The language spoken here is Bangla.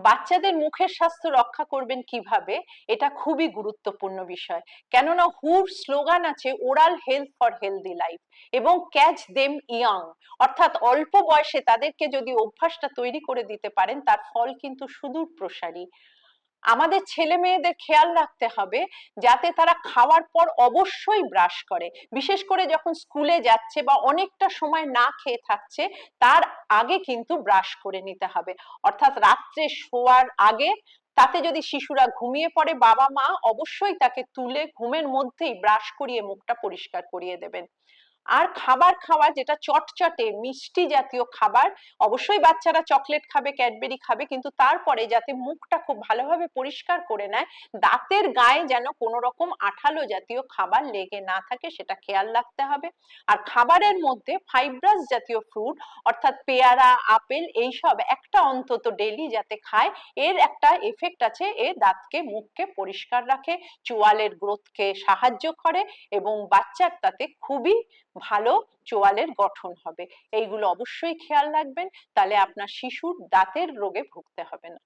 বাচ্চাদের মুখের স্বাস্থ্য রক্ষা করবেন কিভাবে, এটা খুবই গুরুত্বপূর্ণ বিষয়। কেননা হুর স্লোগান আছে oral health for healthy life, এবং ক্যাচ দেম ইয়াং, অর্থাৎ অল্প বয়সে তাদেরকে যদি অভ্যাসটা তৈরি করে দিতে পারেন তার ফল কিন্তু সুদূর প্রসারী। আমাদের ছেলে মেয়েদের খেয়াল রাখতে হবে যাতে তারা খাওয়ার পর অবশ্যই ব্রাশ করে, বিশেষ করে যখন স্কুলে যাচ্ছে বা অনেকটা সময় না খেয়ে থাকছে তার আগে কিন্তু ব্রাশ করে নিতে হবে, অর্থাৎ রাত্রে শোয়ার আগে। তাতে যদি শিশুরা ঘুমিয়ে পড়ে বাবা মা অবশ্যই তাকে তুলে ঘুমের মধ্যেই ব্রাশ করিয়ে মুখটা পরিষ্কার করিয়ে দেবেন। আর খাবার খাওয়া যেটা চটচটে মিষ্টি জাতীয় খাবার, অবশ্যই বাচ্চারা চকলেট খাবে ক্যাডবেরি খাবে, কিন্তু তারপরে যাতে মুখটা খুব ভালোভাবে পরিষ্কার করে নেয়, দাঁতের গায়ে যেন কোনো রকম আঠালো জাতীয় খাবার লেগে না থাকে সেটা খেয়াল রাখতে হবে। আর খাবারের মধ্যে ফাইব্রাস জাতীয় ফ্রুট অর্থাৎ পেয়ারা আপেল এইসব একটা অন্তত ডেইলি যাতে খায়, এর একটা এফেক্ট আছে, এ দাঁতকে মুখকে পরিষ্কার রাখে, চোয়ালের গ্রোথকে সাহায্য করে এবং বাচ্চার তাতে খুবই ভালো চোয়ালের গঠন হবে। এইগুলো অবশ্যই খেয়াল রাখবেন, তাহলে আপনার শিশুর দাঁতের রোগে ভুগতে হবে না।